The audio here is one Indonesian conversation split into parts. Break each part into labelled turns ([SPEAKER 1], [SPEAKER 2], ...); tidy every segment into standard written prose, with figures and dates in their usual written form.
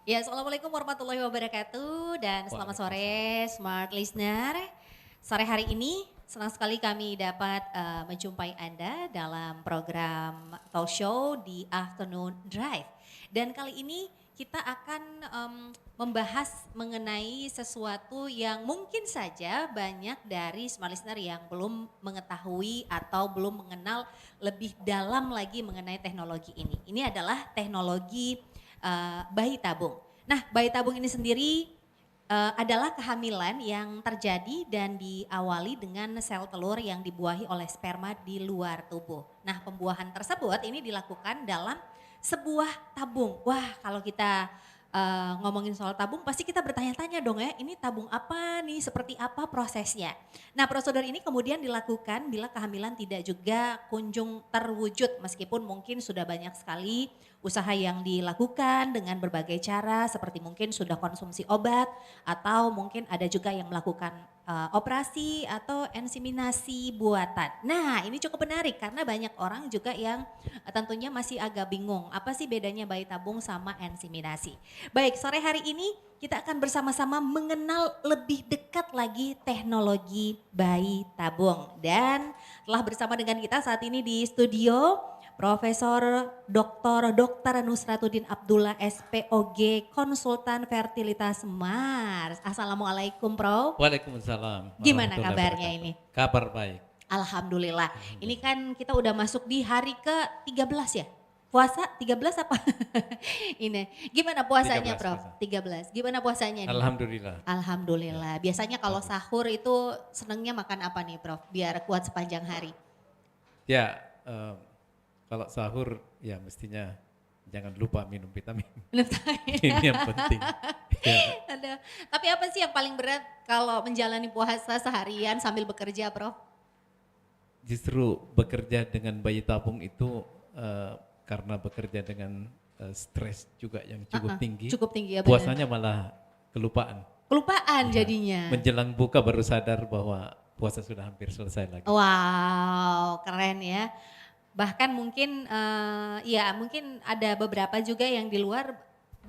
[SPEAKER 1] Ya, Assalamualaikum warahmatullahi wabarakatuh dan selamat
[SPEAKER 2] Waalaikumsalam.
[SPEAKER 1] sore Smart Listener. Sore hari ini senang sekali kami dapat menjumpai Anda dalam program talk show di Afternoon Drive. Dan kali ini kita akan membahas mengenai sesuatu yang mungkin saja banyak dari Smart Listener yang belum mengetahui atau belum mengenal lebih dalam lagi mengenai teknologi ini. Ini adalah teknologi bayi tabung. Nah, bayi tabung ini sendiri adalah kehamilan yang terjadi dan diawali dengan sel telur yang dibuahi oleh sperma di luar tubuh. Nah, pembuahan tersebut ini dilakukan dalam sebuah tabung. Wah, kalau kita ngomongin soal tabung pasti kita bertanya-tanya dong ya, ini tabung apa nih, seperti apa prosesnya. Nah, prosedur ini kemudian dilakukan bila kehamilan tidak juga kunjung terwujud meskipun mungkin sudah banyak sekali usaha yang dilakukan dengan berbagai cara seperti mungkin sudah konsumsi obat atau mungkin ada juga yang melakukan operasi atau inseminasi buatan. Nah, ini cukup menarik karena banyak orang juga yang tentunya masih agak bingung apa sih bedanya bayi tabung sama inseminasi. Baik, sore hari ini kita akan bersama-sama mengenal lebih dekat lagi teknologi bayi tabung. Dan telah bersama dengan kita saat ini di studio Profesor Dr. Nusratuddin Abdullah SPOG, konsultan fertilitas Mars. Assalamualaikum Prof.
[SPEAKER 2] Waalaikumsalam
[SPEAKER 1] Gimana
[SPEAKER 2] warahmatullahi
[SPEAKER 1] kabarnya
[SPEAKER 2] wabarakatuh.
[SPEAKER 1] ini?
[SPEAKER 2] Kabar baik.
[SPEAKER 1] Alhamdulillah. Ini
[SPEAKER 2] Alhamdulillah.
[SPEAKER 1] kan kita udah masuk di hari ke-13 ya? Puasa 13 apa? Ini. Gimana puasanya
[SPEAKER 2] 13
[SPEAKER 1] Prof?
[SPEAKER 2] puasa.
[SPEAKER 1] 13. Gimana puasanya nih?
[SPEAKER 2] Alhamdulillah. Ya,
[SPEAKER 1] Alhamdulillah. Biasanya kalau
[SPEAKER 2] bagus.
[SPEAKER 1] sahur itu senangnya makan apa nih Prof? Biar kuat sepanjang hari.
[SPEAKER 2] Ya, kalau sahur ya mestinya jangan lupa minum vitamin.
[SPEAKER 1] Belum tahu ya.
[SPEAKER 2] Ini yang penting. Ya,
[SPEAKER 1] Aduh, tapi apa sih yang paling berat kalau menjalani puasa seharian sambil bekerja, Prof?
[SPEAKER 2] justru bekerja dengan bayi tabung itu karena bekerja dengan stres juga yang cukup
[SPEAKER 1] Heeh,
[SPEAKER 2] tinggi,
[SPEAKER 1] cukup tinggi ya benar.
[SPEAKER 2] puasanya malah kelupaan.
[SPEAKER 1] Kelupaan
[SPEAKER 2] Ya,
[SPEAKER 1] jadinya.
[SPEAKER 2] menjelang buka baru sadar bahwa puasa sudah hampir selesai lagi.
[SPEAKER 1] Wow, keren ya. Bahkan mungkin ya mungkin ada beberapa juga yang di luar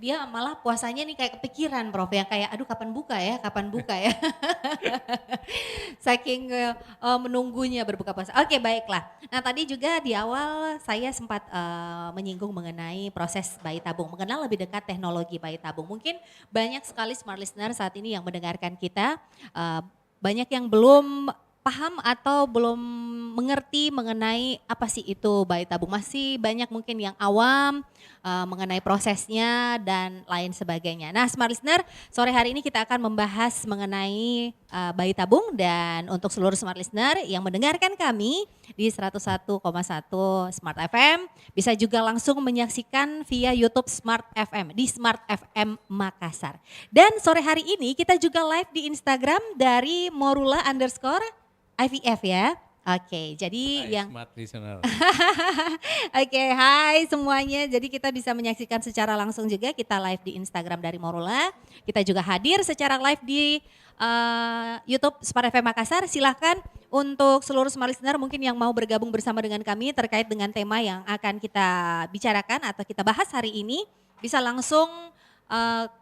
[SPEAKER 1] dia malah puasanya nih kayak kepikiran Prof yang kayak aduh kapan buka ya, kapan buka ya. Saking menunggunya berbuka puasa. Oke, baiklah. Nah, tadi juga di awal saya sempat menyinggung mengenai proses bayi tabung, mengenal lebih dekat teknologi bayi tabung. Mungkin banyak sekali smart listener saat ini yang mendengarkan kita, banyak yang belum paham atau belum mengerti mengenai apa sih itu bayi tabung. Masih banyak mungkin yang awam mengenai prosesnya dan lain sebagainya. Nah, smart listener, sore hari ini kita akan membahas mengenai bayi tabung dan untuk seluruh smart listener yang mendengarkan kami di 101,1 Smart FM bisa juga langsung menyaksikan via YouTube Smart FM di Smart FM Makassar. Dan sore hari ini kita juga live di Instagram dari Morula_IVF ya. Oke, jadi
[SPEAKER 2] Hai
[SPEAKER 1] yang
[SPEAKER 2] smart listener.
[SPEAKER 1] Oke, hai semuanya. Jadi kita bisa menyaksikan secara langsung juga kita live di Instagram dari Morula. Kita juga hadir secara live di YouTube Smart FM Makassar. Silahkan untuk seluruh smart listener mungkin yang mau bergabung bersama dengan kami terkait dengan tema yang akan kita bicarakan atau kita bahas hari ini bisa langsung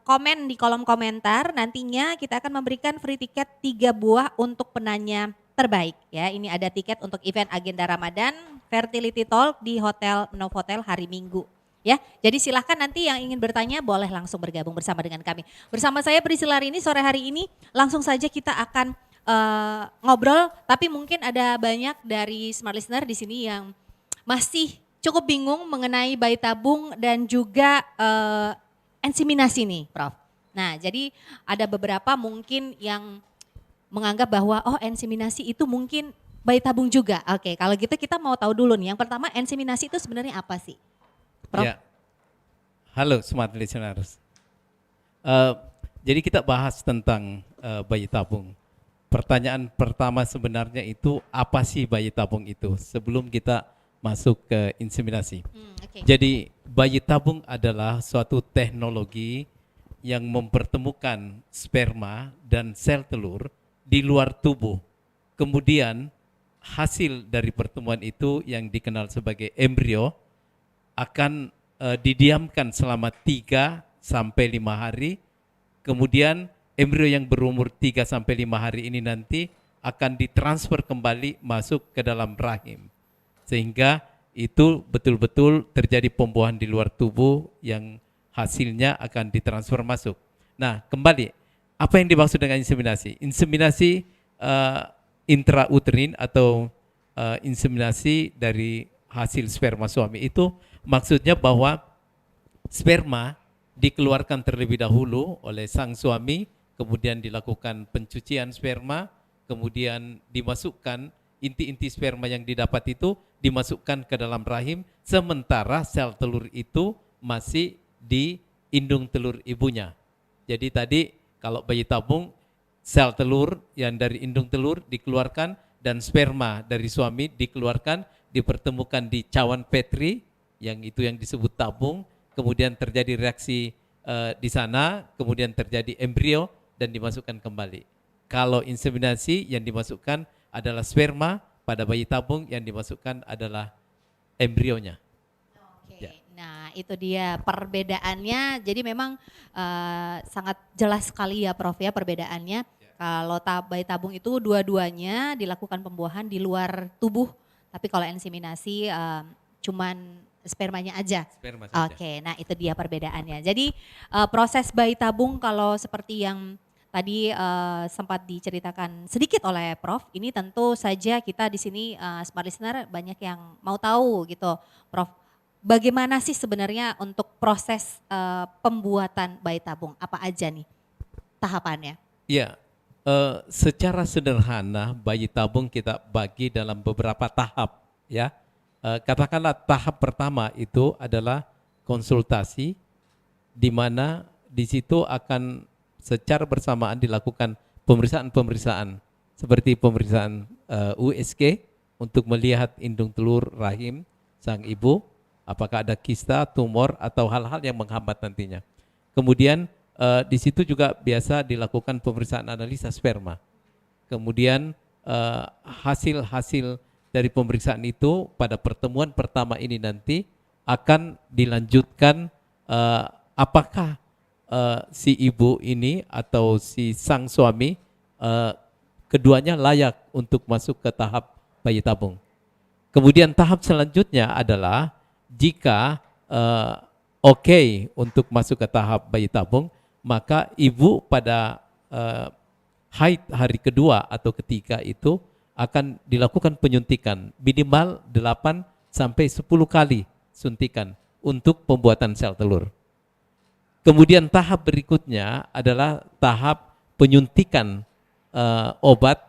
[SPEAKER 1] komen di kolom komentar. Nantinya kita akan memberikan free tiket 3 buah untuk penanya terbaik ya. Ini ada tiket untuk event agenda Ramadan Fertility Talk di Hotel Novotel hari Minggu. Ya, jadi silahkan nanti yang ingin bertanya boleh langsung bergabung bersama dengan kami. Bersama saya Priscilla ini sore hari ini langsung saja kita akan ngobrol. Tapi mungkin ada banyak dari smart listener di sini yang masih cukup bingung mengenai bayi tabung dan juga inseminasi nih, Prof. Nah, jadi ada beberapa mungkin yang menganggap bahwa oh inseminasi itu mungkin bayi tabung juga. Oke, kalau gitu kita mau tahu dulu nih. Yang pertama inseminasi itu sebenarnya apa sih? Prof?
[SPEAKER 2] Ya, halo smart listeners. Eh, jadi kita bahas tentang bayi tabung. Pertanyaan pertama sebenarnya itu apa sih bayi tabung itu sebelum kita masuk ke inseminasi.
[SPEAKER 1] Oke.
[SPEAKER 2] Jadi bayi tabung adalah suatu teknologi yang mempertemukan sperma dan sel telur di luar tubuh. Kemudian hasil dari pertemuan itu yang dikenal sebagai embrio akan didiamkan selama 3 sampai 5 hari, kemudian embrio yang berumur 3 sampai 5 hari ini nanti akan ditransfer kembali masuk ke dalam rahim. Sehingga itu betul-betul terjadi pembuahan di luar tubuh yang hasilnya akan ditransfer masuk. Nah, kembali, apa yang dimaksud dengan inseminasi? Inseminasi intrauterin atau inseminasi dari hasil sperma suami itu maksudnya bahwa sperma dikeluarkan terlebih dahulu oleh sang suami, kemudian dilakukan pencucian sperma, kemudian dimasukkan inti-inti sperma yang didapat itu dimasukkan ke dalam rahim, sementara sel telur itu masih di indung telur ibunya. Jadi tadi kalau bayi tabung, sel telur yang dari indung telur dikeluarkan dan sperma dari suami dikeluarkan, dipertemukan di cawan Petri, yang itu yang disebut tabung, kemudian terjadi reaksi di sana, kemudian terjadi embrio dan dimasukkan kembali. Kalau inseminasi yang dimasukkan adalah sperma, pada bayi tabung yang dimasukkan adalah embrionya.
[SPEAKER 1] Oke,
[SPEAKER 2] Ya.
[SPEAKER 1] nah itu dia perbedaannya. Jadi memang sangat jelas sekali ya Prof ya perbedaannya. Kalau bayi tabung itu dua-duanya dilakukan pembuahan di luar tubuh, tapi kalau inseminasi cuman spermanya aja.
[SPEAKER 2] Sperma saja.
[SPEAKER 1] Oke, nah itu dia perbedaannya. Jadi proses bayi tabung kalau seperti yang tadi sempat diceritakan sedikit oleh Prof, ini tentu saja kita di sini smart listener banyak yang mau tahu gitu, Prof. Bagaimana sih sebenarnya untuk proses pembuatan bayi tabung? Apa aja nih tahapannya?
[SPEAKER 2] Iya, secara sederhana bayi tabung kita bagi dalam beberapa tahap ya. Katakanlah tahap pertama itu adalah konsultasi, di mana di situ akan secara bersamaan dilakukan pemeriksaan-pemeriksaan seperti pemeriksaan USG untuk melihat indung telur rahim sang ibu, apakah ada kista, tumor atau hal-hal yang menghambat nantinya. Kemudian di situ juga biasa dilakukan pemeriksaan analisa sperma. Kemudian hasil-hasil dari pemeriksaan itu pada pertemuan pertama ini nanti akan dilanjutkan apakah si ibu ini atau si sang suami keduanya layak untuk masuk ke tahap bayi tabung. Kemudian tahap selanjutnya adalah jika oke untuk masuk ke tahap bayi tabung, maka ibu pada haid hari kedua atau ketiga itu akan dilakukan penyuntikan minimal 8 sampai 10 kali suntikan untuk pembuatan sel telur. Kemudian tahap berikutnya adalah tahap penyuntikan obat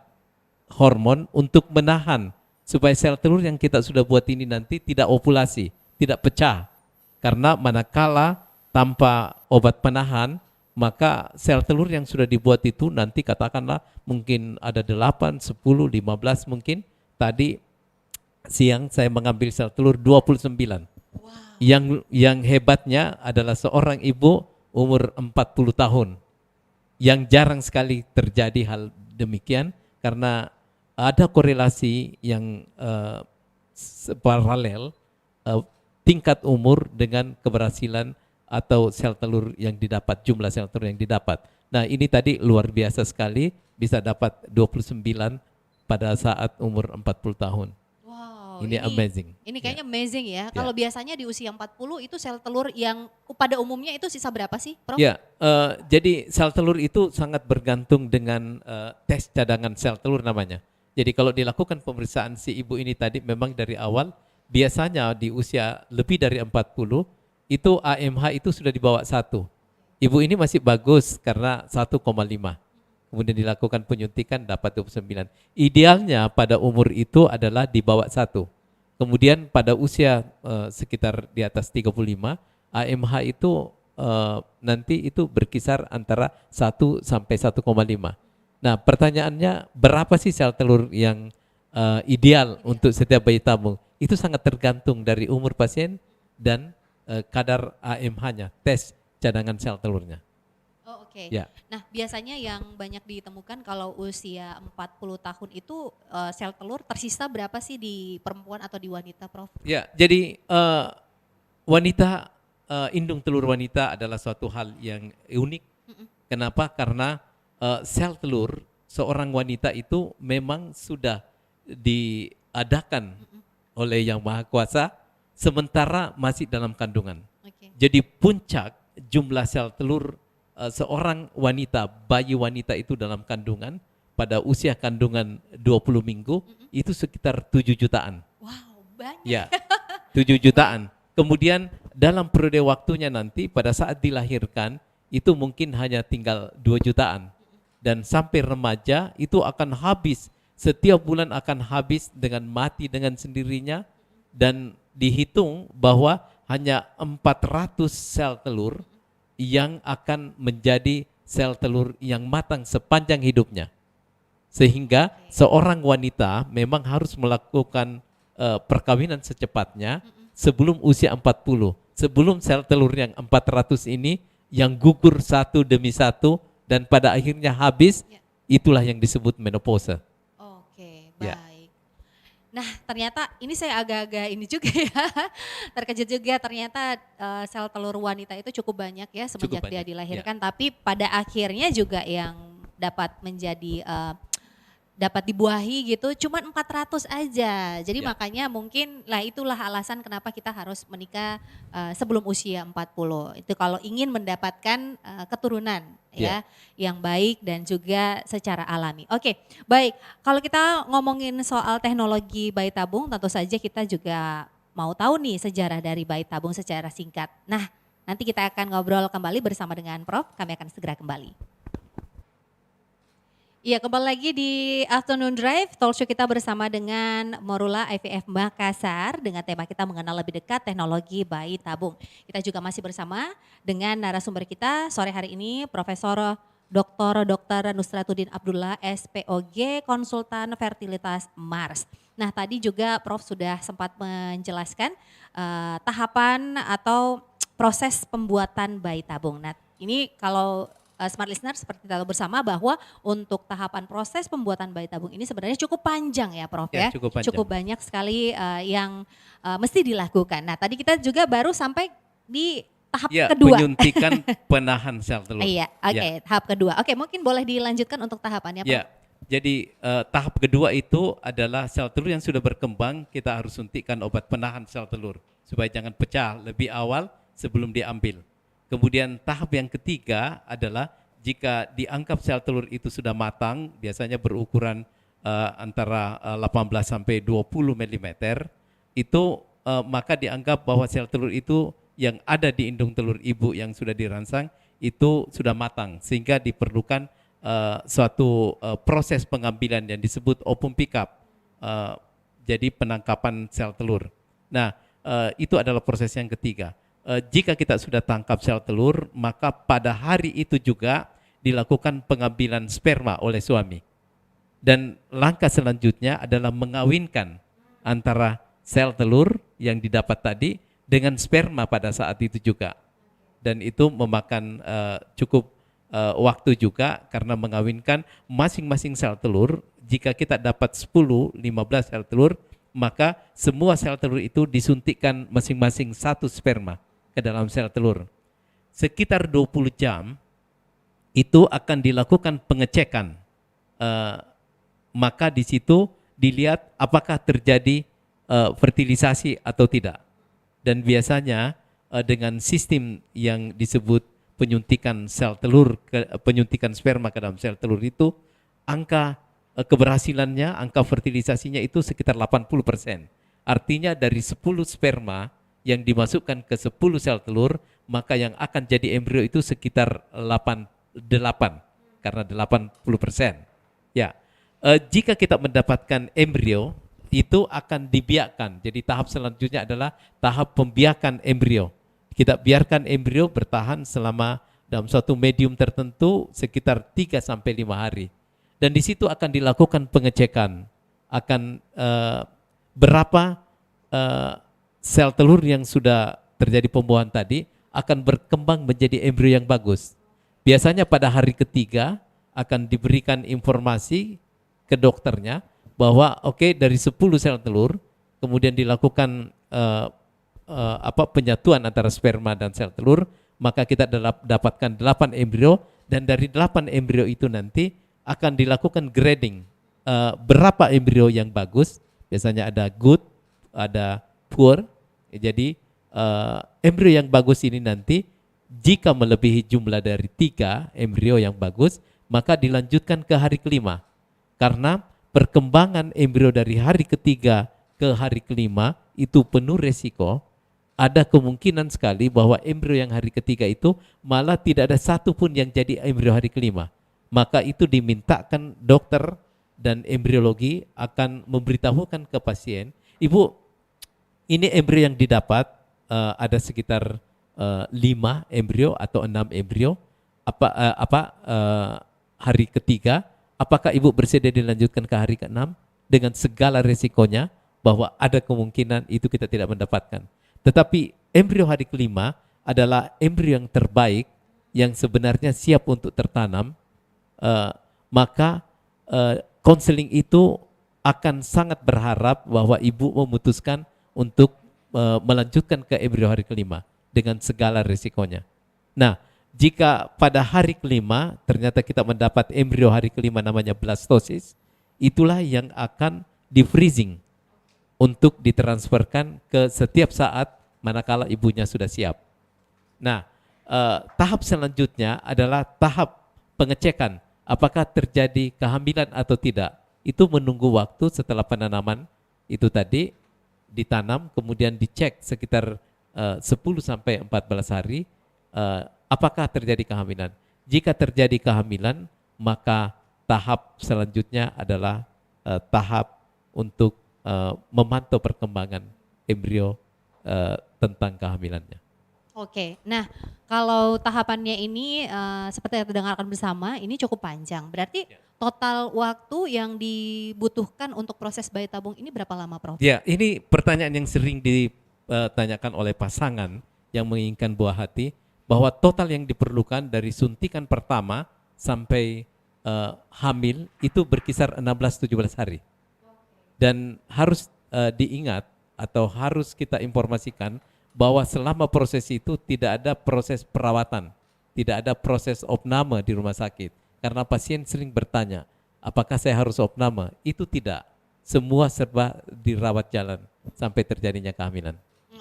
[SPEAKER 2] hormon untuk menahan supaya sel telur yang kita sudah buat ini nanti tidak ovulasi, tidak pecah. Karena manakala tanpa obat penahan, maka sel telur yang sudah dibuat itu nanti katakanlah mungkin ada 8, 10, 15 mungkin. Tadi siang saya mengambil sel telur 29. Wow. Yang hebatnya adalah seorang ibu umur 40 tahun. Yang jarang sekali terjadi hal demikian karena ada korelasi yang paralel tingkat umur dengan keberhasilan atau sel telur yang didapat, jumlah sel telur yang didapat. Nah ini tadi luar biasa sekali, bisa dapat 29 pada saat umur 40 tahun.
[SPEAKER 1] Wow,
[SPEAKER 2] ini amazing.
[SPEAKER 1] Ini kayaknya amazing ya. Kalau biasanya di usia 40 itu sel telur yang pada umumnya itu sisa berapa sih, Prof?
[SPEAKER 2] Ya, jadi sel telur itu sangat bergantung dengan tes cadangan sel telur namanya. Jadi kalau dilakukan pemeriksaan si ibu ini tadi memang dari awal, biasanya di usia lebih dari 40, itu AMH itu sudah dibawa 1. Ibu ini masih bagus karena 1,5. Kemudian dilakukan penyuntikan dapat 29. Idealnya pada umur itu adalah di bawah 1. Kemudian pada usia sekitar di atas 35, AMH itu nanti itu berkisar antara 1 sampai 1,5. Nah pertanyaannya berapa sih sel telur yang ideal untuk setiap bayi tabung? Itu sangat tergantung dari umur pasien dan kadar AMH-nya, tes cadangan sel telurnya.
[SPEAKER 1] Oh oke.
[SPEAKER 2] Ya.
[SPEAKER 1] Nah biasanya yang banyak ditemukan kalau usia 40 tahun itu sel telur tersisa berapa sih di perempuan atau di wanita, Prof?
[SPEAKER 2] Ya, jadi wanita indung telur wanita adalah suatu hal yang unik. Kenapa? Karena sel telur seorang wanita itu memang sudah diadakan oleh Yang Maha Kuasa sementara masih dalam kandungan.
[SPEAKER 1] Oke.
[SPEAKER 2] Jadi puncak jumlah sel telur seorang wanita, bayi wanita itu dalam kandungan pada usia kandungan 20 minggu itu sekitar 7 jutaan.
[SPEAKER 1] Wow, banyak.
[SPEAKER 2] Ya, 7 jutaan. Kemudian dalam periode waktunya nanti pada saat dilahirkan itu mungkin hanya tinggal 2 jutaan. Dan sampai remaja itu akan habis, setiap bulan akan habis dengan mati dengan sendirinya. Dan dihitung bahwa hanya 400 sel telur yang akan menjadi sel telur yang matang sepanjang hidupnya. Sehingga seorang wanita memang harus melakukan perkawinan secepatnya sebelum usia 40. Sebelum sel telur yang 400 ini yang gugur satu demi satu dan pada akhirnya habis, itulah yang disebut menopause.
[SPEAKER 1] Oke,
[SPEAKER 2] Ya.
[SPEAKER 1] baik. Nah, ternyata ini saya agak-agak ini juga ya, terkejut juga ternyata sel telur wanita itu cukup banyak ya semenjak
[SPEAKER 2] Cukup
[SPEAKER 1] dia
[SPEAKER 2] banyak,
[SPEAKER 1] dilahirkan, tapi pada akhirnya juga yang dapat menjadi dapat dibuahi gitu cuma 400 aja. Jadi
[SPEAKER 2] Ya.
[SPEAKER 1] makanya mungkin lah itulah alasan kenapa kita harus menikah sebelum usia 40. Itu kalau ingin mendapatkan keturunan ya yang baik dan juga secara alami. Oke, baik. Kalau kita ngomongin soal teknologi bayi tabung, tentu saja kita juga mau tahu nih sejarah dari bayi tabung secara singkat. Nah, nanti kita akan ngobrol kembali bersama dengan Prof. Kami akan segera kembali. Iya, kembali lagi di Afternoon Drive, talk show kita bersama dengan Morula IVF Makassar dengan tema kita mengenal lebih dekat teknologi bayi tabung. Kita juga masih bersama dengan narasumber kita sore hari ini Profesor Dr. Nusratuddin Abdullah SPOG, konsultan fertilitas Mars. Nah, tadi juga Prof sudah sempat menjelaskan tahapan atau proses pembuatan bayi tabung. Nah, ini kalau Smart Listener seperti kita tahu bersama bahwa untuk tahapan proses pembuatan bayi tabung ini sebenarnya cukup panjang ya Prof ya.
[SPEAKER 2] Cukup panjang.
[SPEAKER 1] Cukup banyak sekali yang mesti dilakukan. Nah, tadi kita juga baru sampai di tahap kedua.
[SPEAKER 2] Penyuntikan penahan sel telur.
[SPEAKER 1] Iya, oke, tahap kedua. Oke, mungkin boleh dilanjutkan untuk tahapannya Prof.
[SPEAKER 2] Ya, jadi tahap kedua itu adalah sel telur yang sudah berkembang, kita harus suntikkan obat penahan sel telur supaya jangan pecah lebih awal sebelum diambil. Kemudian tahap yang ketiga adalah jika dianggap sel telur itu sudah matang, biasanya berukuran antara 18 sampai 20 mm, itu maka dianggap bahwa sel telur itu yang ada di indung telur ibu yang sudah dirangsang itu sudah matang, sehingga diperlukan suatu proses pengambilan yang disebut open pickup, jadi penangkapan sel telur. Nah, itu adalah proses yang ketiga. Jika kita sudah tangkap sel telur, maka pada hari itu juga dilakukan pengambilan sperma oleh suami. Dan langkah selanjutnya adalah mengawinkan antara sel telur yang didapat tadi dengan sperma pada saat itu juga. Dan itu memakan cukup waktu juga karena mengawinkan masing-masing sel telur. Jika kita dapat 10-15 sel telur, maka semua sel telur itu disuntikkan masing-masing satu sperma ke dalam sel telur. Sekitar 20 jam itu akan dilakukan pengecekan. Maka di situ dilihat apakah terjadi fertilisasi atau tidak. Dan biasanya dengan sistem yang disebut penyuntikan sel telur, penyuntikan sperma ke dalam sel telur itu, angka keberhasilannya, angka fertilisasinya itu sekitar 80%. Artinya dari 10 sperma yang dimasukkan ke 10 sel telur, maka yang akan jadi embrio itu sekitar 8 karena 80%. Ya, jika kita mendapatkan embrio itu akan dibiakkan. Jadi tahap selanjutnya adalah tahap pembiakan embrio. Kita biarkan embrio bertahan selama dalam suatu medium tertentu sekitar 3 sampai 5 hari. Dan di situ akan dilakukan pengecekan akan berapa sel telur yang sudah terjadi pembuahan tadi akan berkembang menjadi embrio yang bagus. Biasanya pada hari ketiga akan diberikan informasi ke dokternya bahwa oke, dari 10 sel telur kemudian dilakukan penyatuan antara sperma dan sel telur, maka kita dapatkan 8 embrio, dan dari 8 embrio itu nanti akan dilakukan grading. Berapa embrio yang bagus, biasanya ada good, ada poor. Jadi embrio yang bagus ini nanti jika melebihi jumlah dari 3 embrio yang bagus, maka dilanjutkan ke hari kelima. Karena perkembangan embrio dari hari ketiga ke hari kelima itu penuh resiko. Ada kemungkinan sekali bahwa embrio yang hari ketiga itu malah tidak ada satu pun yang jadi embrio hari kelima. Maka itu dimintakan dokter dan embriologi akan memberitahukan ke pasien, Ibu, ini embrio yang didapat ada sekitar 5 embrio atau 6 embrio. Hari ketiga, apakah Ibu bersedia dilanjutkan ke hari ke-6 dengan segala resikonya bahwa ada kemungkinan itu kita tidak mendapatkan. Tetapi embrio hari kelima adalah embrio yang terbaik yang sebenarnya siap untuk tertanam, maka konseling itu akan sangat berharap bahwa ibu memutuskan untuk melanjutkan ke embrio hari kelima dengan segala risikonya. Nah, jika pada hari kelima ternyata kita mendapat embrio hari kelima namanya blastosis, itulah yang akan di freezing untuk ditransferkan ke setiap saat manakala ibunya sudah siap. Nah, tahap selanjutnya adalah tahap pengecekan apakah terjadi kehamilan atau tidak. Itu menunggu waktu setelah penanaman itu tadi ditanam, kemudian dicek sekitar 10 sampai 14 hari apakah terjadi kehamilan. Jika terjadi kehamilan, maka tahap selanjutnya adalah tahap untuk memantau perkembangan embrio tentang kehamilannya.
[SPEAKER 1] Oke, nah kalau tahapannya ini seperti yang kita dengarkan bersama, ini cukup panjang. Berarti total waktu yang dibutuhkan untuk proses bayi tabung ini berapa lama, Prof?
[SPEAKER 2] Ya, ini pertanyaan yang sering ditanyakan oleh pasangan yang menginginkan buah hati, bahwa total yang diperlukan dari suntikan pertama sampai hamil itu berkisar 16-17 hari. Dan harus diingat atau harus kita informasikan bahwa selama proses itu tidak ada proses perawatan, tidak ada proses opname di rumah sakit. Karena pasien sering bertanya, apakah saya harus opname? Itu tidak, semua serba dirawat jalan sampai terjadinya kehamilan.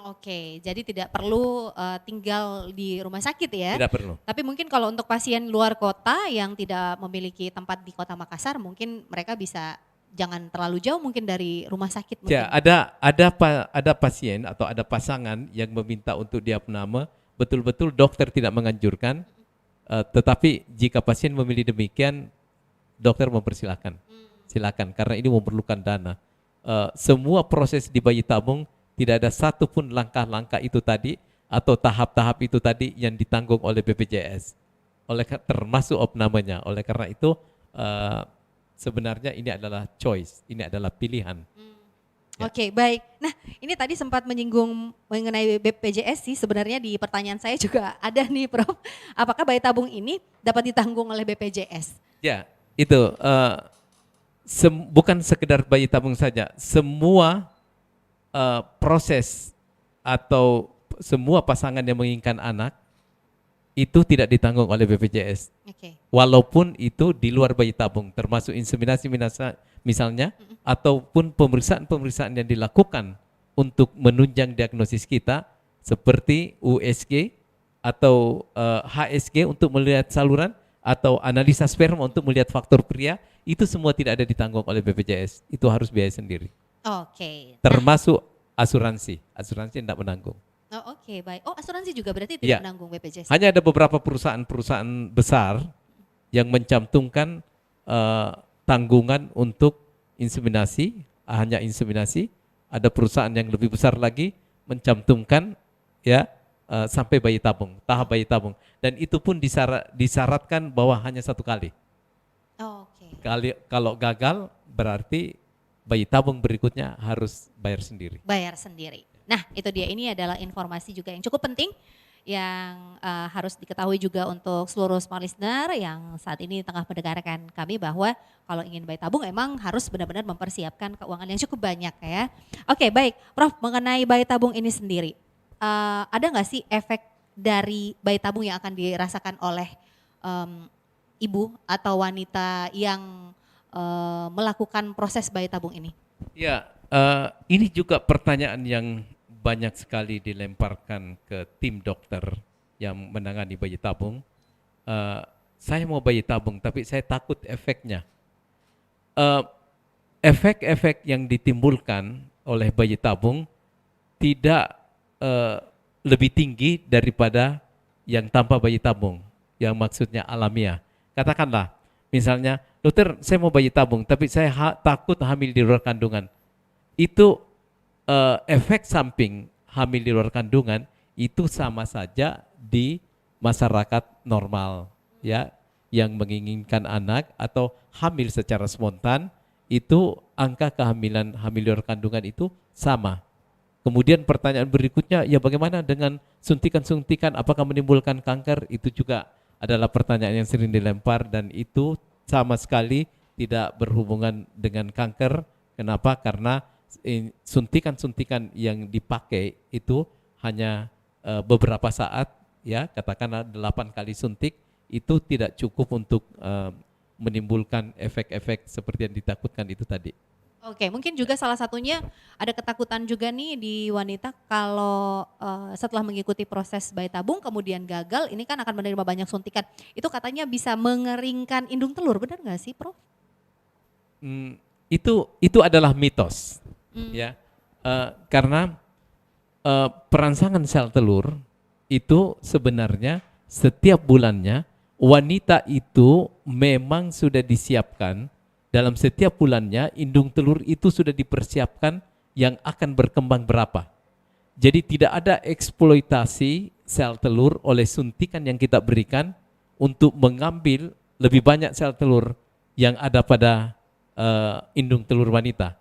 [SPEAKER 1] Oke, jadi tidak perlu tinggal di rumah sakit ya?
[SPEAKER 2] Tidak perlu.
[SPEAKER 1] Tapi mungkin kalau untuk pasien luar kota yang tidak memiliki tempat di Kota Makassar, mungkin mereka bisa jangan terlalu jauh mungkin dari rumah sakit.
[SPEAKER 2] Ya,
[SPEAKER 1] mungkin.
[SPEAKER 2] ada pasien atau ada pasangan yang meminta untuk diopname, betul-betul dokter tidak menganjurkan, tetapi jika pasien memilih demikian, dokter mempersilahkan. Silakan, karena ini memerlukan dana. Semua proses di bayi tabung tidak ada satupun langkah-langkah itu tadi atau tahap-tahap itu tadi yang ditanggung oleh BPJS, termasuk opnamenya. Oleh karena itu sebenarnya ini adalah choice, ini adalah pilihan.
[SPEAKER 1] Ya. Oke, baik. Nah, ini tadi sempat menyinggung mengenai BPJS sih, sebenarnya di pertanyaan saya juga ada nih, Prof. Apakah bayi tabung ini dapat ditanggung oleh BPJS?
[SPEAKER 2] Ya, itu bukan sekedar bayi tabung saja, semua proses atau semua pasangan yang menginginkan anak itu tidak ditanggung oleh BPJS. Okay. Walaupun itu di luar bayi tabung, termasuk inseminasi misalnya, ataupun pemeriksaan-pemeriksaan yang dilakukan untuk menunjang diagnosis kita, seperti USG atau HSG untuk melihat saluran, atau analisa sperma untuk melihat faktor pria, itu semua tidak ada ditanggung oleh BPJS, itu harus biaya sendiri.
[SPEAKER 1] Oke.
[SPEAKER 2] Termasuk asuransi tidak menanggung.
[SPEAKER 1] Oh, oke, baik. Oh, asuransi juga berarti tidak menanggung BPJS.
[SPEAKER 2] Hanya ada beberapa perusahaan-perusahaan besar yang mencantumkan tanggungan untuk inseminasi, hanya inseminasi. Ada perusahaan yang lebih besar lagi mencantumkan sampai bayi tabung, tahap bayi tabung. Dan itu pun disyaratkan bahwa hanya 1 kali.
[SPEAKER 1] Oh, oke.
[SPEAKER 2] Kalau gagal berarti bayi tabung berikutnya harus bayar sendiri.
[SPEAKER 1] Bayar sendiri. Nah, itu dia, ini adalah informasi juga yang cukup penting yang harus diketahui juga untuk seluruh smart listener yang saat ini tengah mendengarkan kami, bahwa kalau ingin bayi tabung emang harus benar-benar mempersiapkan keuangan yang cukup banyak ya. Oke, baik. Prof, mengenai bayi tabung ini sendiri, ada nggak sih efek dari bayi tabung yang akan dirasakan oleh ibu atau wanita yang melakukan proses bayi tabung ini?
[SPEAKER 2] Ya, ini juga pertanyaan yang banyak sekali dilemparkan ke tim dokter yang menangani bayi tabung. Saya mau bayi tabung, tapi saya takut efeknya. Eh, Efek-efek yang ditimbulkan oleh bayi tabung tidak lebih tinggi daripada yang tanpa bayi tabung, yang maksudnya alamiah. Katakanlah, misalnya, dokter saya mau bayi tabung, tapi saya takut hamil di luar kandungan. Itu efek samping hamil di luar kandungan itu sama saja di masyarakat normal, ya, yang menginginkan anak atau hamil secara spontan, itu angka kehamilan hamil di luar kandungan itu sama. Kemudian pertanyaan berikutnya, ya bagaimana dengan suntikan-suntikan, apakah menimbulkan kanker? Itu juga adalah pertanyaan yang sering dilempar dan itu sama sekali tidak berhubungan dengan kanker. Kenapa? Karena suntikan-suntikan yang dipakai itu hanya beberapa saat, ya, katakanlah 8 kali suntik, itu tidak cukup untuk menimbulkan efek-efek seperti yang ditakutkan itu tadi.
[SPEAKER 1] Oke, mungkin juga salah satunya ada ketakutan juga nih di wanita kalau setelah mengikuti proses bayi tabung kemudian gagal, ini kan akan menerima banyak suntikan. Itu katanya bisa mengeringkan indung telur, benar nggak sih, Prof?
[SPEAKER 2] Itu adalah mitos, ya, karena perangsangan sel telur itu sebenarnya setiap bulannya wanita itu memang sudah disiapkan. Dalam setiap bulannya indung telur itu sudah dipersiapkan yang akan berkembang berapa. Jadi tidak ada eksploitasi sel telur oleh suntikan yang kita berikan untuk mengambil lebih banyak sel telur yang ada pada indung telur wanita.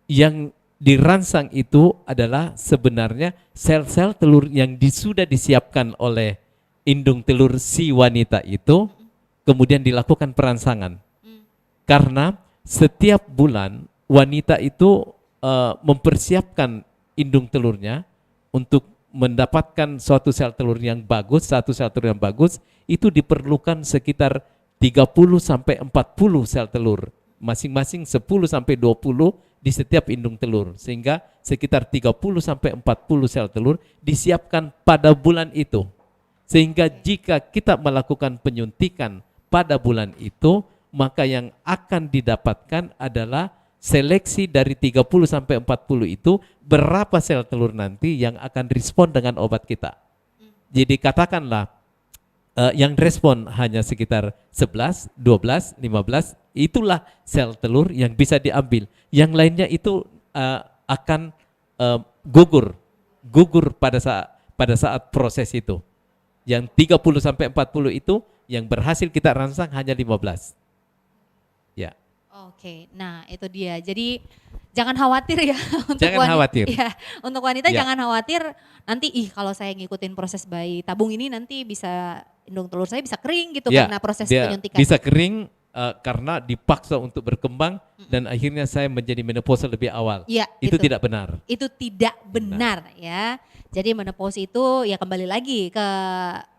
[SPEAKER 2] Yang dirangsang itu adalah sebenarnya sel-sel telur yang sudah disiapkan oleh indung telur si wanita itu, kemudian dilakukan perangsangan. Karena setiap bulan wanita itu mempersiapkan indung telurnya untuk mendapatkan suatu sel telur yang bagus, satu sel telur yang bagus, itu diperlukan sekitar 30 sampai 40 sel telur, masing-masing 10 sampai 20 di setiap indung telur, sehingga sekitar 30 sampai 40 sel telur disiapkan pada bulan itu. Sehingga jika kita melakukan penyuntikan pada bulan itu, maka yang akan didapatkan adalah seleksi dari 30 sampai 40 itu berapa sel telur nanti yang akan respon dengan obat kita. Jadi katakanlah yang respon hanya sekitar 11, 12, 15, itulah sel telur yang bisa diambil. Yang lainnya itu akan gugur pada saat proses itu. Yang 30 sampai 40 itu yang berhasil kita rangsang hanya 15. Ya.
[SPEAKER 1] Oke, nah itu dia. Jadi jangan khawatir ya untuk
[SPEAKER 2] Jangan
[SPEAKER 1] wanita.
[SPEAKER 2] khawatir.
[SPEAKER 1] Ya, untuk wanita
[SPEAKER 2] Ya.
[SPEAKER 1] jangan khawatir nanti kalau saya ngikutin proses bayi tabung ini nanti bisa indung telur saya bisa kering gitu
[SPEAKER 2] Ya,
[SPEAKER 1] karena proses
[SPEAKER 2] dia
[SPEAKER 1] penyuntikan.
[SPEAKER 2] bisa kering karena dipaksa untuk berkembang dan akhirnya saya menjadi menopause lebih awal.
[SPEAKER 1] Iya,
[SPEAKER 2] Itu
[SPEAKER 1] gitu.
[SPEAKER 2] tidak benar.
[SPEAKER 1] Itu tidak benar ya. Jadi menopause itu ya kembali lagi ke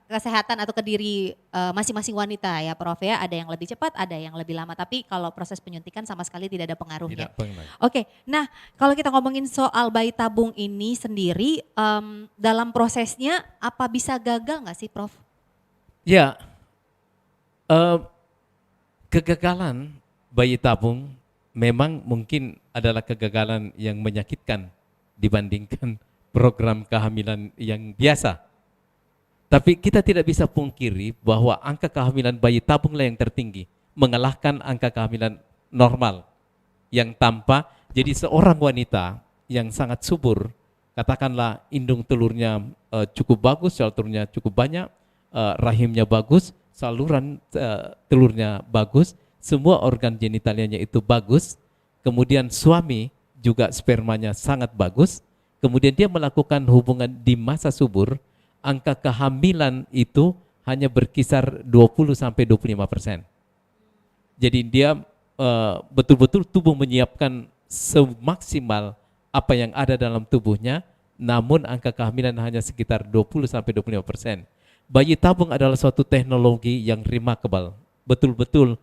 [SPEAKER 1] kesehatan atau ke diri masing-masing wanita ya Prof ya. Ada yang lebih cepat, ada yang lebih lama. Tapi kalau proses penyuntikan sama sekali tidak ada pengaruhnya.
[SPEAKER 2] Tidak benar.
[SPEAKER 1] Oke, nah kalau kita ngomongin soal bayi tabung ini sendiri, dalam prosesnya apa bisa gagal nggak sih Prof?
[SPEAKER 2] Ya, kegagalan bayi tabung memang mungkin adalah kegagalan yang menyakitkan dibandingkan program kehamilan yang biasa. Tapi kita tidak bisa pungkiri bahwa angka kehamilan bayi tabunglah yang tertinggi, mengalahkan angka kehamilan normal yang tanpa. Jadi seorang wanita yang sangat subur, katakanlah indung telurnya cukup bagus, sel telurnya cukup banyak, rahimnya bagus, saluran telurnya bagus, semua organ genitalianya itu bagus, kemudian suami juga spermanya sangat bagus, kemudian dia melakukan hubungan di masa subur, angka kehamilan itu hanya berkisar 20 sampai 25%. Jadi dia betul-betul tubuh menyiapkan semaksimal apa yang ada dalam tubuhnya, namun angka kehamilan hanya sekitar 20-25%. Bayi tabung adalah suatu teknologi yang remarkable. Betul-betul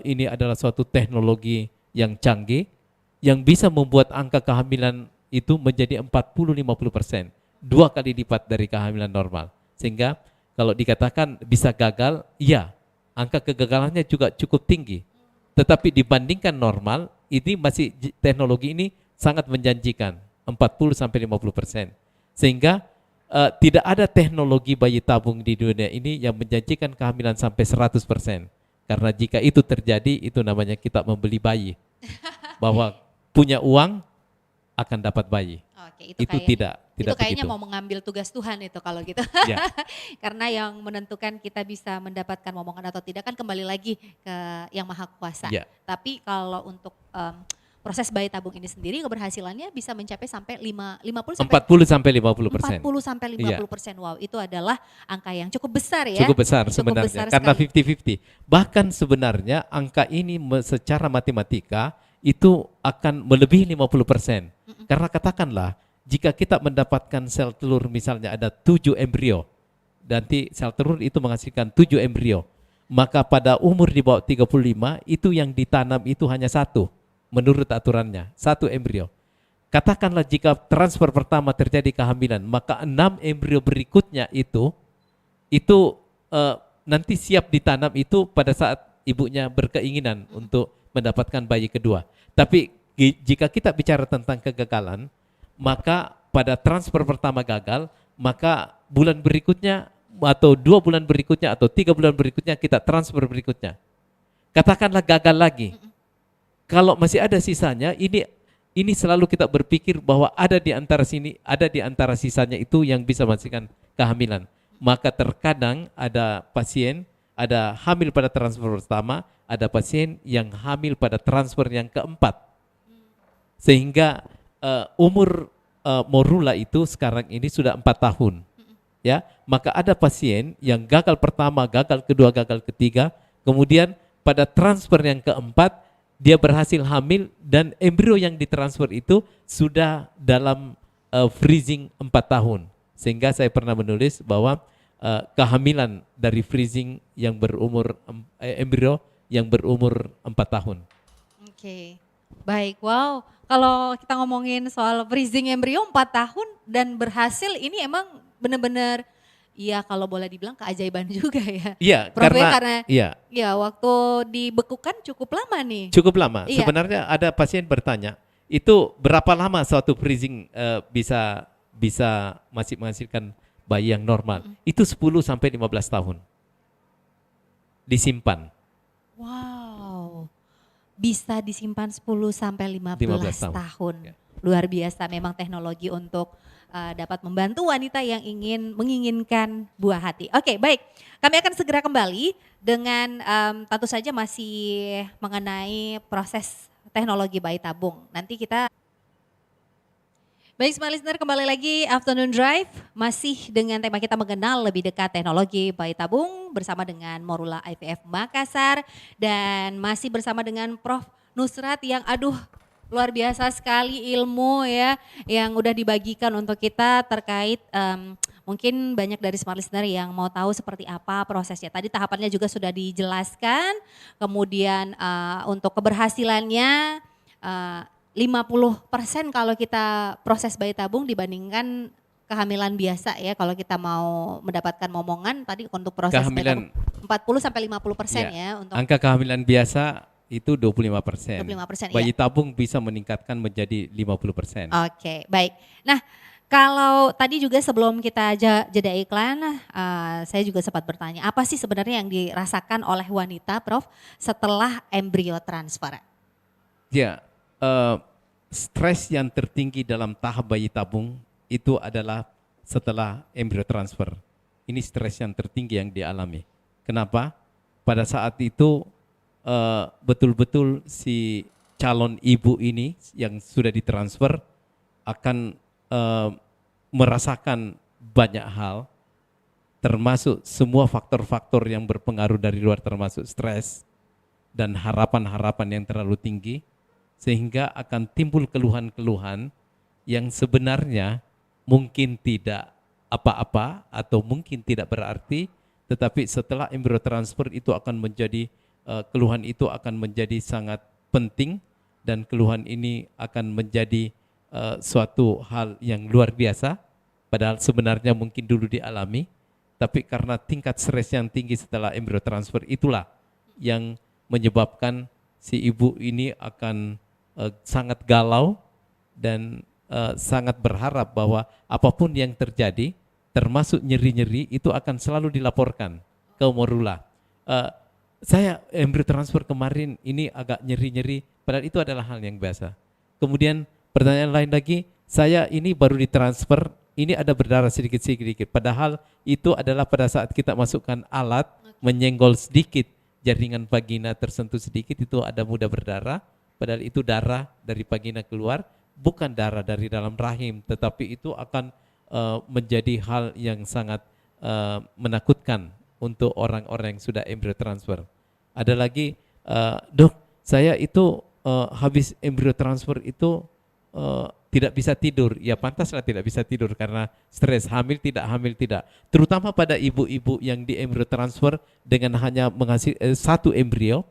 [SPEAKER 2] ini adalah suatu teknologi yang canggih yang bisa membuat angka kehamilan itu menjadi 40-50%, 2 kali lipat dari kehamilan normal. Sehingga kalau dikatakan bisa gagal, iya, angka kegagalannya juga cukup tinggi. Tetapi dibandingkan normal, ini masih teknologi ini sangat menjanjikan, 40-50%. Sehingga tidak ada teknologi bayi tabung di dunia ini yang menjanjikan kehamilan sampai 100%. Karena jika itu terjadi, itu namanya kita membeli bayi. Bahwa punya uang akan dapat bayi.
[SPEAKER 1] Oke,
[SPEAKER 2] Itu tidak
[SPEAKER 1] itu kayaknya
[SPEAKER 2] begitu.
[SPEAKER 1] mau mengambil tugas Tuhan itu kalau gitu.
[SPEAKER 2] Ya,
[SPEAKER 1] Karena yang menentukan kita bisa mendapatkan momongan atau tidak kan kembali lagi ke yang Maha Kuasa.
[SPEAKER 2] ya.
[SPEAKER 1] Tapi kalau untuk proses bayi tabung ini sendiri keberhasilannya bisa mencapai sampai 50 sampai
[SPEAKER 2] 40-50%.
[SPEAKER 1] 40 sampai
[SPEAKER 2] Iya.
[SPEAKER 1] 50%. Wow, itu adalah angka yang cukup besar ya.
[SPEAKER 2] Cukup besar
[SPEAKER 1] Cukup
[SPEAKER 2] sebenarnya
[SPEAKER 1] besar
[SPEAKER 2] karena
[SPEAKER 1] sekali.
[SPEAKER 2] 50-50. Bahkan sebenarnya angka ini secara matematika itu akan melebihi 50%. Karena katakanlah jika kita mendapatkan sel telur misalnya ada 7 embrio, nanti sel telur itu menghasilkan 7 embrio. Maka pada umur di bawah 35 itu yang ditanam itu hanya satu menurut aturannya, satu embrio. Katakanlah jika transfer pertama terjadi kehamilan, maka 6 embrio berikutnya itu nanti siap ditanam itu pada saat ibunya berkeinginan untuk mendapatkan bayi kedua. Tapi jika kita bicara tentang kegagalan, maka pada transfer pertama gagal, maka bulan berikutnya atau 2 bulan berikutnya atau 3 bulan berikutnya kita transfer berikutnya. Katakanlah gagal lagi. Kalau masih ada sisanya, ini selalu kita berpikir bahwa ada di antara sisanya itu yang bisa menghasilkan kehamilan. Maka terkadang ada pasien ada hamil pada transfer pertama, ada pasien yang hamil pada transfer yang keempat. Sehingga umur morula itu sekarang ini sudah 4 tahun. Ya, maka ada pasien yang gagal pertama, gagal kedua, gagal ketiga, kemudian pada transfer yang keempat dia berhasil hamil dan embrio yang ditransfer itu sudah dalam freezing 4 tahun. Sehingga saya pernah menulis bahwa kehamilan dari freezing yang berumur embrio yang berumur 4 tahun.
[SPEAKER 1] Oke, baik. Wow, kalau kita ngomongin soal freezing embrio 4 tahun dan berhasil, ini emang benar-benar, ya kalau boleh dibilang keajaiban juga ya.
[SPEAKER 2] Iya,
[SPEAKER 1] Prof, ya, karena
[SPEAKER 2] iya,
[SPEAKER 1] ya waktu dibekukan cukup lama nih.
[SPEAKER 2] cukup lama.
[SPEAKER 1] Iya.
[SPEAKER 2] Sebenarnya ada pasien bertanya, itu berapa lama suatu freezing bisa masih menghasilkan bayi yang normal? Itu 10 sampai 15 tahun. Disimpan.
[SPEAKER 1] Wow, bisa disimpan 10 sampai 15
[SPEAKER 2] 15 tahun.
[SPEAKER 1] tahun.
[SPEAKER 2] Ya.
[SPEAKER 1] Luar biasa memang teknologi untuk dapat membantu wanita yang menginginkan buah hati. Oke, baik. Kami akan segera kembali dengan tentu saja masih mengenai proses teknologi bayi tabung. Nanti kita baik, smart listener, kembali lagi Afternoon Drive masih dengan tema kita mengenal lebih dekat teknologi bayi tabung bersama dengan Morula IVF Makassar dan masih bersama dengan Prof Nusrat yang luar biasa sekali ilmu ya yang udah dibagikan untuk kita terkait mungkin banyak dari smart listener yang mau tahu seperti apa prosesnya. Tadi tahapannya juga sudah dijelaskan, kemudian untuk keberhasilannya 50% kalau kita proses bayi tabung dibandingkan kehamilan biasa ya. Kalau kita mau mendapatkan momongan tadi untuk proses
[SPEAKER 2] Kehamilan,
[SPEAKER 1] bayi tabung 40 sampai 50% ya untuk
[SPEAKER 2] angka kehamilan biasa itu 25%.
[SPEAKER 1] 25%,
[SPEAKER 2] Bayi
[SPEAKER 1] iya.
[SPEAKER 2] tabung bisa meningkatkan menjadi 50%.
[SPEAKER 1] Oke, baik. Nah, kalau tadi juga sebelum kita jeda iklan, saya juga sempat bertanya, apa sih sebenarnya yang dirasakan oleh wanita, Prof, setelah embrio transfer?
[SPEAKER 2] Ya, stres yang tertinggi dalam tahap bayi tabung itu adalah setelah embrio transfer. Ini stres yang tertinggi yang dialami. Kenapa? Pada saat itu betul-betul si calon ibu ini yang sudah ditransfer akan merasakan banyak hal, termasuk semua faktor-faktor yang berpengaruh dari luar, termasuk stres dan harapan-harapan yang terlalu tinggi, sehingga akan timbul keluhan-keluhan yang sebenarnya mungkin tidak apa-apa atau mungkin tidak berarti, tetapi setelah embrio transfer itu akan menjadi keluhan itu akan menjadi sangat penting, dan keluhan ini akan menjadi suatu hal yang luar biasa, padahal sebenarnya mungkin dulu dialami, tapi karena tingkat stres yang tinggi setelah embrio transfer itulah yang menyebabkan si ibu ini akan sangat galau dan sangat berharap bahwa apapun yang terjadi, termasuk nyeri-nyeri, itu akan selalu dilaporkan ke morula. Saya embrio transfer kemarin ini agak nyeri-nyeri, padahal itu adalah hal yang biasa. Kemudian pertanyaan lain lagi, saya ini baru ditransfer, ini ada berdarah sedikit-sedikit, padahal itu adalah pada saat kita masukkan alat, menyenggol sedikit, jaringan vagina tersentuh sedikit, itu ada mudah berdarah, padahal itu darah dari vagina keluar, bukan darah dari dalam rahim, tetapi itu akan menjadi hal yang sangat menakutkan untuk orang-orang yang sudah embrio transfer. Ada lagi, dok, saya itu habis embrio transfer itu tidak bisa tidur. Ya pantaslah tidak bisa tidur karena stres, hamil tidak. Terutama pada ibu-ibu yang di embrio transfer dengan hanya menghasilkan satu embrio,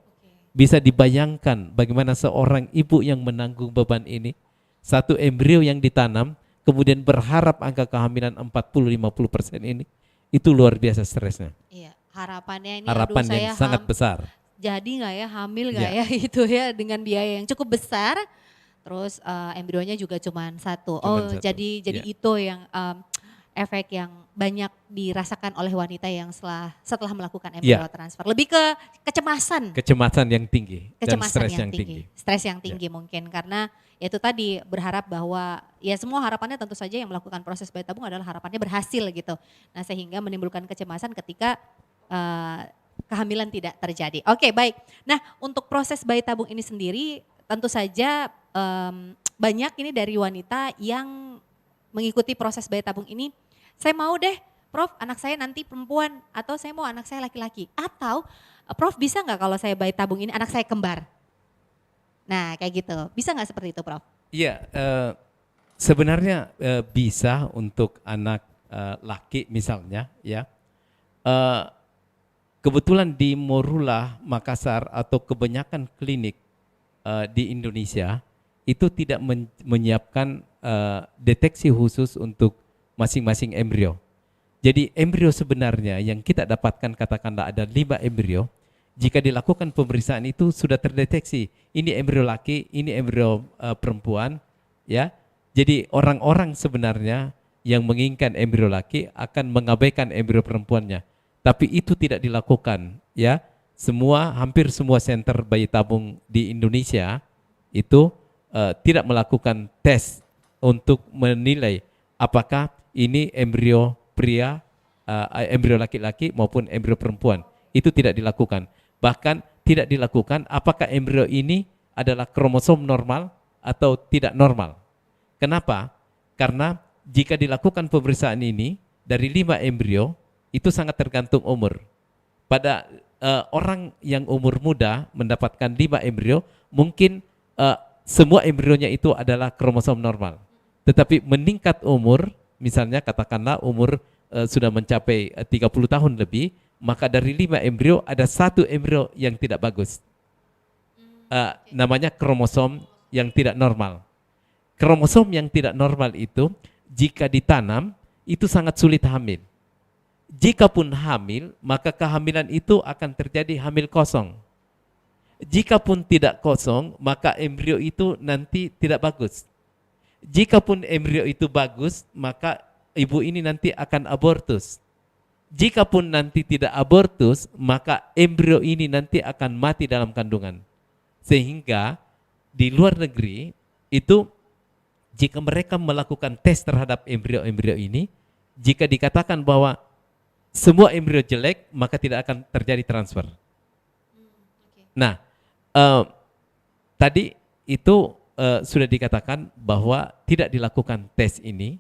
[SPEAKER 2] bisa dibayangkan bagaimana seorang ibu yang menanggung beban ini, satu embrio yang ditanam, kemudian berharap angka kehamilan 40-50% ini, itu luar biasa stresnya.
[SPEAKER 1] Iya, harapannya ini
[SPEAKER 2] Harapan
[SPEAKER 1] aduh,
[SPEAKER 2] yang sangat besar.
[SPEAKER 1] jadi nggak ya, hamil nggak
[SPEAKER 2] Ya.
[SPEAKER 1] ya gitu ya, dengan biaya yang cukup besar. Terus embrionya juga cuma satu.
[SPEAKER 2] Cuman satu,
[SPEAKER 1] Jadi
[SPEAKER 2] ya.
[SPEAKER 1] itu yang efek yang banyak dirasakan oleh wanita yang setelah melakukan embrio transfer. Lebih ke kecemasan.
[SPEAKER 2] Kecemasan yang tinggi dan
[SPEAKER 1] Kecemasan
[SPEAKER 2] stres
[SPEAKER 1] yang tinggi. Stres yang tinggi mungkin karena ya itu tadi berharap bahwa ya semua harapannya tentu saja yang melakukan proses bayi tabung adalah harapannya berhasil gitu. Nah sehingga menimbulkan kecemasan ketika kehamilan tidak terjadi. Oke baik. Nah untuk proses bayi tabung ini sendiri tentu saja banyak ini dari wanita yang mengikuti proses bayi tabung ini. Saya mau deh Prof anak saya nanti perempuan atau saya mau anak saya laki-laki. Atau Prof bisa nggak kalau saya bayi tabung ini anak saya kembar? Nah kayak gitu, bisa nggak seperti itu Prof?
[SPEAKER 2] Iya, sebenarnya bisa untuk anak laki misalnya ya. Kebetulan di Morula Makassar atau kebanyakan klinik di Indonesia itu tidak menyiapkan deteksi khusus untuk masing-masing embrio. Jadi embrio sebenarnya yang kita dapatkan katakanlah ada 5 embrio, jika dilakukan pemeriksaan itu sudah terdeteksi ini embrio laki, ini embrio perempuan, ya. Jadi orang-orang sebenarnya yang menginginkan embrio laki akan mengabaikan embrio perempuannya, tapi itu tidak dilakukan, ya. Hampir semua center bayi tabung di Indonesia itu tidak melakukan tes untuk menilai apakah ini embrio pria, embrio laki-laki maupun embrio perempuan. Itu tidak dilakukan. Bahkan tidak dilakukan apakah embrio ini adalah kromosom normal atau tidak normal. Kenapa? Karena jika dilakukan pemeriksaan ini dari 5 embrio itu sangat tergantung umur. Pada orang yang umur muda mendapatkan 5 embrio, mungkin semua embrionya itu adalah kromosom normal. Tetapi meningkat umur, misalnya katakanlah umur sudah mencapai 30 tahun lebih, maka dari 5 embrio ada 1 embrio yang tidak bagus. Namanya kromosom yang tidak normal. Kromosom yang tidak normal itu jika ditanam itu sangat sulit hamil. Jikapun hamil, maka kehamilan itu akan terjadi hamil kosong. Jikapun tidak kosong, maka embrio itu nanti tidak bagus. Jikapun embrio itu bagus, maka ibu ini nanti akan abortus. Jikapun nanti tidak abortus, maka embrio ini nanti akan mati dalam kandungan. Sehingga di luar negeri itu jika mereka melakukan tes terhadap embrio-embrio ini, jika dikatakan bahwa semua embrio jelek, maka tidak akan terjadi transfer. Nah, tadi itu sudah dikatakan bahwa tidak dilakukan tes ini.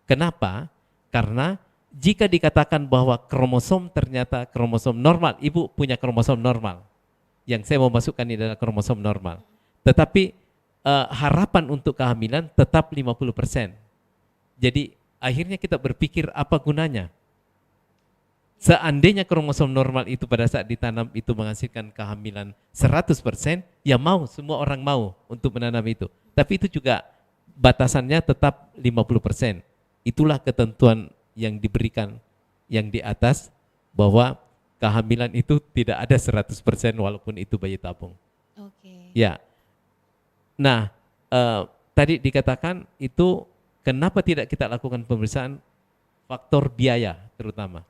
[SPEAKER 2] Kenapa? Karena jika dikatakan bahwa kromosom ternyata kromosom normal, ibu punya kromosom normal. Yang saya mau masukkan ini adalah kromosom normal. Tetapi harapan untuk kehamilan tetap 50%. Jadi akhirnya kita berpikir apa gunanya. Seandainya kromosom normal itu pada saat ditanam itu menghasilkan kehamilan 100%, ya mau, semua orang mau untuk menanam itu. Tapi itu juga batasannya tetap 50%. Itulah ketentuan yang diberikan yang di atas, bahwa kehamilan itu tidak ada 100% walaupun itu bayi tabung.
[SPEAKER 1] Oke.
[SPEAKER 2] Ya. Nah, tadi dikatakan itu kenapa tidak kita lakukan pemeriksaan, faktor biaya terutama.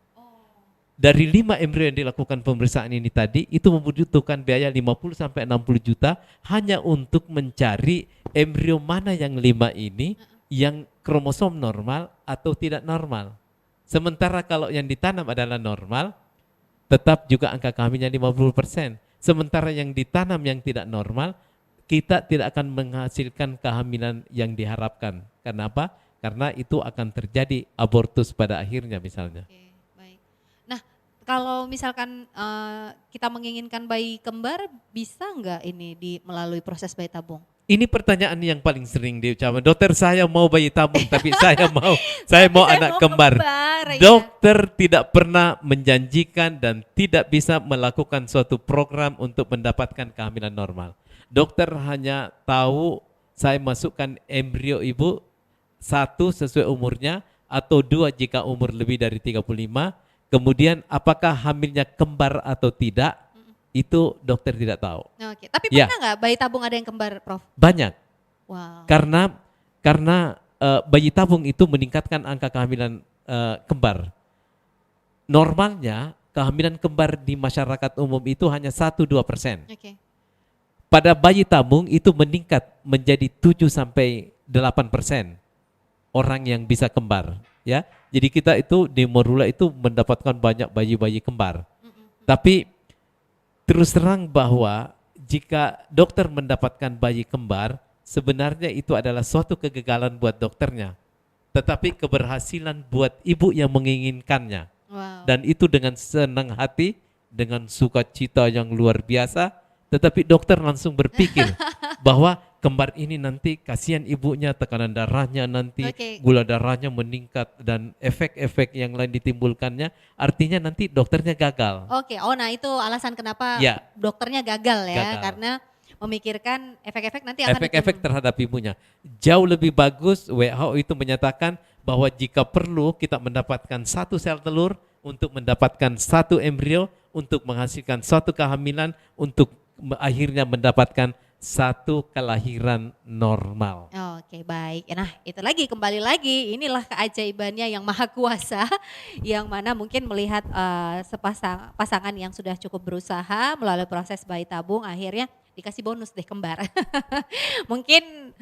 [SPEAKER 2] Dari 5 embrio yang dilakukan pemeriksaan ini tadi, itu membutuhkan biaya 50 sampai 60 juta hanya untuk mencari embrio mana yang 5 ini yang kromosom normal atau tidak normal. Sementara kalau yang ditanam adalah normal, tetap juga angka kehamilannya 50%. Sementara yang ditanam yang tidak normal, kita tidak akan menghasilkan kehamilan yang diharapkan. Kenapa? Karena itu akan terjadi abortus pada akhirnya misalnya.
[SPEAKER 1] Oke, baik. Nah, kalau misalkan kita menginginkan bayi kembar, bisa nggak ini melalui proses bayi tabung?
[SPEAKER 2] Ini pertanyaan yang paling sering diucapkan. Dokter, saya mau bayi tabung, tapi saya mau
[SPEAKER 1] Saya
[SPEAKER 2] anak
[SPEAKER 1] mau
[SPEAKER 2] kembar.
[SPEAKER 1] ya.
[SPEAKER 2] Dokter tidak pernah menjanjikan dan tidak bisa melakukan suatu program untuk mendapatkan kehamilan normal. Dokter hanya tahu saya masukkan embrio ibu 1 sesuai umurnya atau 2 jika umur lebih dari 35. Kemudian apakah hamilnya kembar atau tidak, itu dokter tidak tahu.
[SPEAKER 1] Oke, tapi
[SPEAKER 2] Ya.
[SPEAKER 1] pernah nggak bayi tabung ada yang kembar, Prof?
[SPEAKER 2] Banyak.
[SPEAKER 1] Wow.
[SPEAKER 2] Karena bayi tabung itu meningkatkan angka kehamilan kembar. Normalnya kehamilan kembar di masyarakat umum itu hanya 1-2%.
[SPEAKER 1] Oke.
[SPEAKER 2] Pada bayi tabung itu meningkat menjadi 7-8% orang yang bisa kembar, ya. Jadi kita itu di Morula itu mendapatkan banyak bayi-bayi kembar. Tapi terus terang bahwa jika dokter mendapatkan bayi kembar, sebenarnya itu adalah suatu kegagalan buat dokternya, tetapi keberhasilan buat ibu yang menginginkannya.
[SPEAKER 1] Wow.
[SPEAKER 2] Dan itu dengan senang hati, dengan sukacita yang luar biasa, tetapi dokter langsung berpikir bahwa kembar ini nanti kasihan ibunya, tekanan darahnya nanti,
[SPEAKER 1] Oke.
[SPEAKER 2] gula darahnya meningkat dan efek-efek yang lain ditimbulkannya, artinya nanti dokternya gagal.
[SPEAKER 1] Oke, nah itu alasan kenapa
[SPEAKER 2] Ya.
[SPEAKER 1] dokternya gagal ya,
[SPEAKER 2] Gagal.
[SPEAKER 1] karena memikirkan efek-efek nanti akan
[SPEAKER 2] Efek-efek terhadap ibunya. Jauh lebih bagus WHO itu menyatakan bahwa jika perlu kita mendapatkan 1 sel telur untuk mendapatkan 1 embrio untuk menghasilkan suatu kehamilan untuk akhirnya mendapatkan 1 kelahiran normal.
[SPEAKER 1] Oke, baik. Nah, itu lagi kembali lagi, inilah keajaibannya yang maha kuasa, yang mana mungkin melihat pasangan yang sudah cukup berusaha melalui proses bayi tabung, akhirnya dikasih bonus deh kembar. Mungkin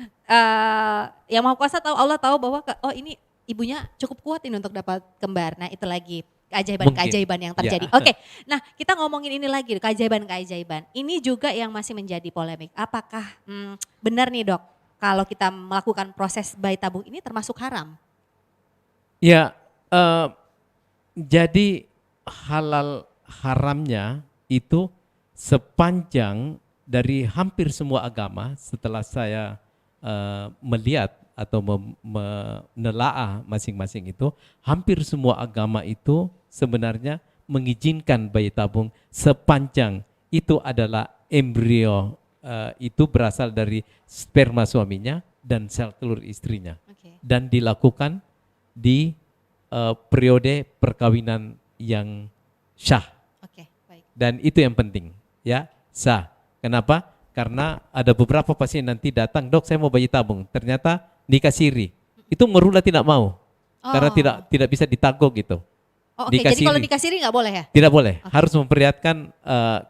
[SPEAKER 1] yang maha kuasa tahu, Allah tahu bahwa ini ibunya cukup kuat ini untuk dapat kembar. Nah, itu lagi keajaiban-keajaiban yang terjadi.
[SPEAKER 2] Ya.
[SPEAKER 1] Oke, nah kita ngomongin ini lagi, keajaiban-keajaiban. Ini juga yang masih menjadi polemik. Apakah benar nih, Dok, kalau kita melakukan proses bayi tabung ini termasuk haram?
[SPEAKER 2] Ya, jadi halal haramnya itu sepanjang dari hampir semua agama setelah saya melihat atau menelaah masing-masing itu, hampir semua agama itu sebenarnya mengizinkan bayi tabung sepanjang itu adalah embrio itu berasal dari sperma suaminya dan sel telur istrinya.
[SPEAKER 1] Oke.
[SPEAKER 2] Dan dilakukan di periode perkawinan yang syah.
[SPEAKER 1] Oke, baik.
[SPEAKER 2] Dan itu yang penting, ya, sah. Kenapa? Karena ada beberapa pasien nanti datang, dok saya mau bayi tabung, ternyata nikah siri. Itu Morula tidak mau, karena tidak bisa ditanggung gitu.
[SPEAKER 1] Oh, oke, jadi kalau nikah siri nggak boleh ya?
[SPEAKER 2] Tidak boleh, harus memperlihatkan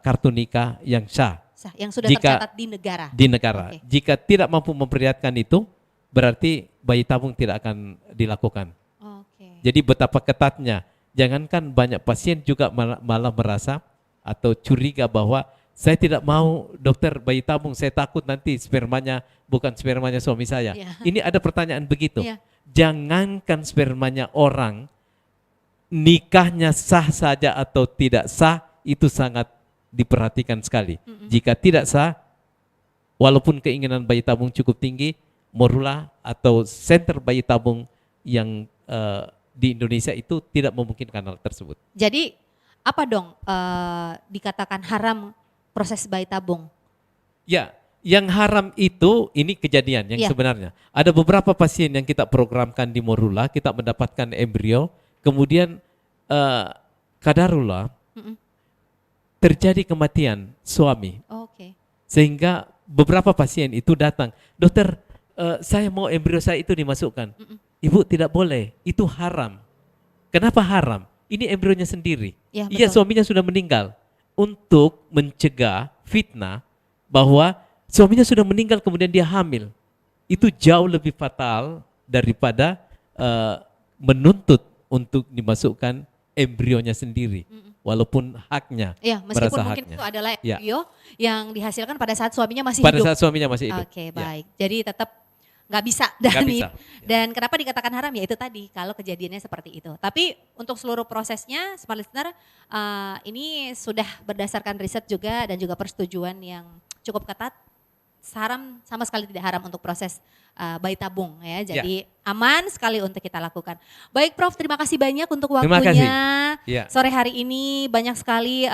[SPEAKER 2] kartu nikah yang syah.
[SPEAKER 1] Sah, yang sudah tercatat di negara.
[SPEAKER 2] Di negara.
[SPEAKER 1] Oke.
[SPEAKER 2] Jika tidak mampu memperlihatkan itu, berarti bayi tabung tidak akan dilakukan.
[SPEAKER 1] Oke.
[SPEAKER 2] Jadi betapa ketatnya. Jangankan banyak pasien juga malah merasa atau curiga bahwa saya tidak mau dokter bayi tabung, saya takut nanti spermanya bukan spermanya suami saya.
[SPEAKER 1] Iya.
[SPEAKER 2] Ini ada pertanyaan begitu.
[SPEAKER 1] Iya.
[SPEAKER 2] Jangankan spermanya orang, nikahnya sah saja atau tidak sah itu sangat diperhatikan sekali. Jika tidak sah, walaupun keinginan bayi tabung cukup tinggi, Morula atau center bayi tabung yang di Indonesia itu tidak memungkinkan hal tersebut.
[SPEAKER 1] Jadi apa dong dikatakan haram proses bayi tabung?
[SPEAKER 2] Ya, yang haram itu ini kejadian yang
[SPEAKER 1] Ya.
[SPEAKER 2] sebenarnya. Ada beberapa pasien yang kita programkan di Morula, kita mendapatkan embrio, kemudian kadarullah
[SPEAKER 1] Mm-mm.
[SPEAKER 2] terjadi kematian suami.
[SPEAKER 1] Oke.
[SPEAKER 2] Sehingga beberapa pasien itu datang, dokter saya mau embrio saya itu dimasukkan.
[SPEAKER 1] Mm-mm.
[SPEAKER 2] Ibu tidak boleh, itu haram. Kenapa haram? Ini embrionya sendiri.
[SPEAKER 1] Ya,
[SPEAKER 2] Iya,
[SPEAKER 1] betul.
[SPEAKER 2] suaminya sudah meninggal. Untuk mencegah fitnah bahwa suaminya sudah meninggal kemudian dia hamil. Itu jauh lebih fatal daripada menuntut untuk dimasukkan embrionya sendiri. Walaupun haknya,
[SPEAKER 1] Ya, meskipun
[SPEAKER 2] merasa
[SPEAKER 1] mungkin
[SPEAKER 2] haknya.
[SPEAKER 1] itu adalah
[SPEAKER 2] Ya.
[SPEAKER 1] embrio yang dihasilkan pada saat suaminya masih
[SPEAKER 2] Pada
[SPEAKER 1] hidup.
[SPEAKER 2] saat suaminya masih hidup.
[SPEAKER 1] Oke,
[SPEAKER 2] Ya.
[SPEAKER 1] baik. Jadi tetap nggak bisa
[SPEAKER 2] Nggak bisa.
[SPEAKER 1] Dan kenapa dikatakan haram ya itu tadi kalau kejadiannya seperti itu. Tapi untuk seluruh prosesnya, smart listener, ini sudah berdasarkan riset juga dan juga persetujuan yang cukup ketat. Haram sama sekali tidak haram untuk proses bayi tabung ya. Jadi aman sekali untuk kita lakukan. Baik Prof, terima kasih banyak untuk
[SPEAKER 2] Terima
[SPEAKER 1] waktunya.
[SPEAKER 2] kasih. Ya.
[SPEAKER 1] Sore hari ini banyak sekali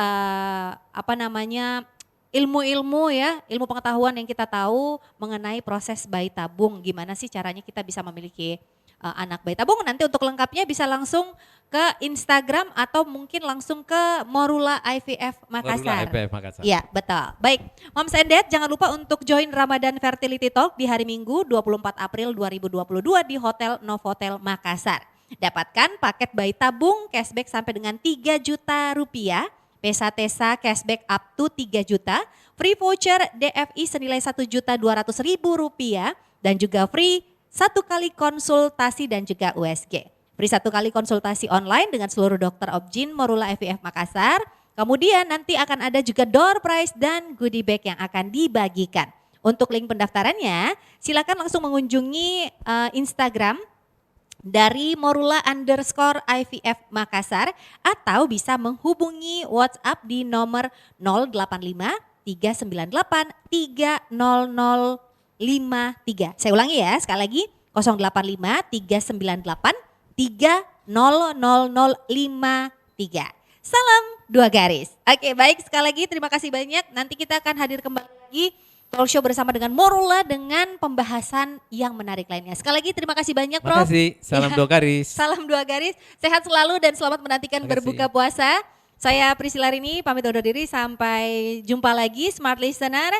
[SPEAKER 1] ilmu-ilmu ya, ilmu pengetahuan yang kita tahu mengenai proses bayi tabung. Gimana sih caranya kita bisa memiliki anak bayi tabung. Nanti untuk lengkapnya bisa langsung ke Instagram atau mungkin langsung ke Morula IVF Makassar.
[SPEAKER 2] Morula IVF Makassar.
[SPEAKER 1] Iya, betul. Baik, Moms and Dad jangan lupa untuk join Ramadan Fertility Talk di hari Minggu 24 April 2022 di Hotel Novotel Makassar. Dapatkan paket bayi tabung cashback sampai dengan 3 juta rupiah. Pesa-tesa cashback up to 3 juta, free voucher DFI senilai 1.200.000 rupiah dan juga free 1 kali konsultasi dan juga USG. Free 1 kali konsultasi online dengan seluruh dokter Objin Morula IVF Makassar. Kemudian nanti akan ada juga door prize dan goodie bag yang akan dibagikan. Untuk link pendaftarannya silakan langsung mengunjungi Instagram dari Morula_IVF Makassar atau bisa menghubungi WhatsApp di nomor 085 398 30053. Saya ulangi ya sekali lagi 085 398 30053. Salam 2 garis. Oke, baik, sekali lagi terima kasih banyak. Nanti kita akan hadir kembali lagi talk show bersama dengan Morula dengan pembahasan yang menarik lainnya. Sekali lagi terima kasih banyak
[SPEAKER 2] Terima
[SPEAKER 1] Prof.
[SPEAKER 2] kasih. Salam
[SPEAKER 1] Ya.
[SPEAKER 2] 2 garis.
[SPEAKER 1] Salam 2 garis. Sehat selalu dan selamat menantikan
[SPEAKER 2] Terima kasih.
[SPEAKER 1] berbuka puasa. Saya Priscilla Rini pamit undur diri, sampai jumpa lagi Smart Listener.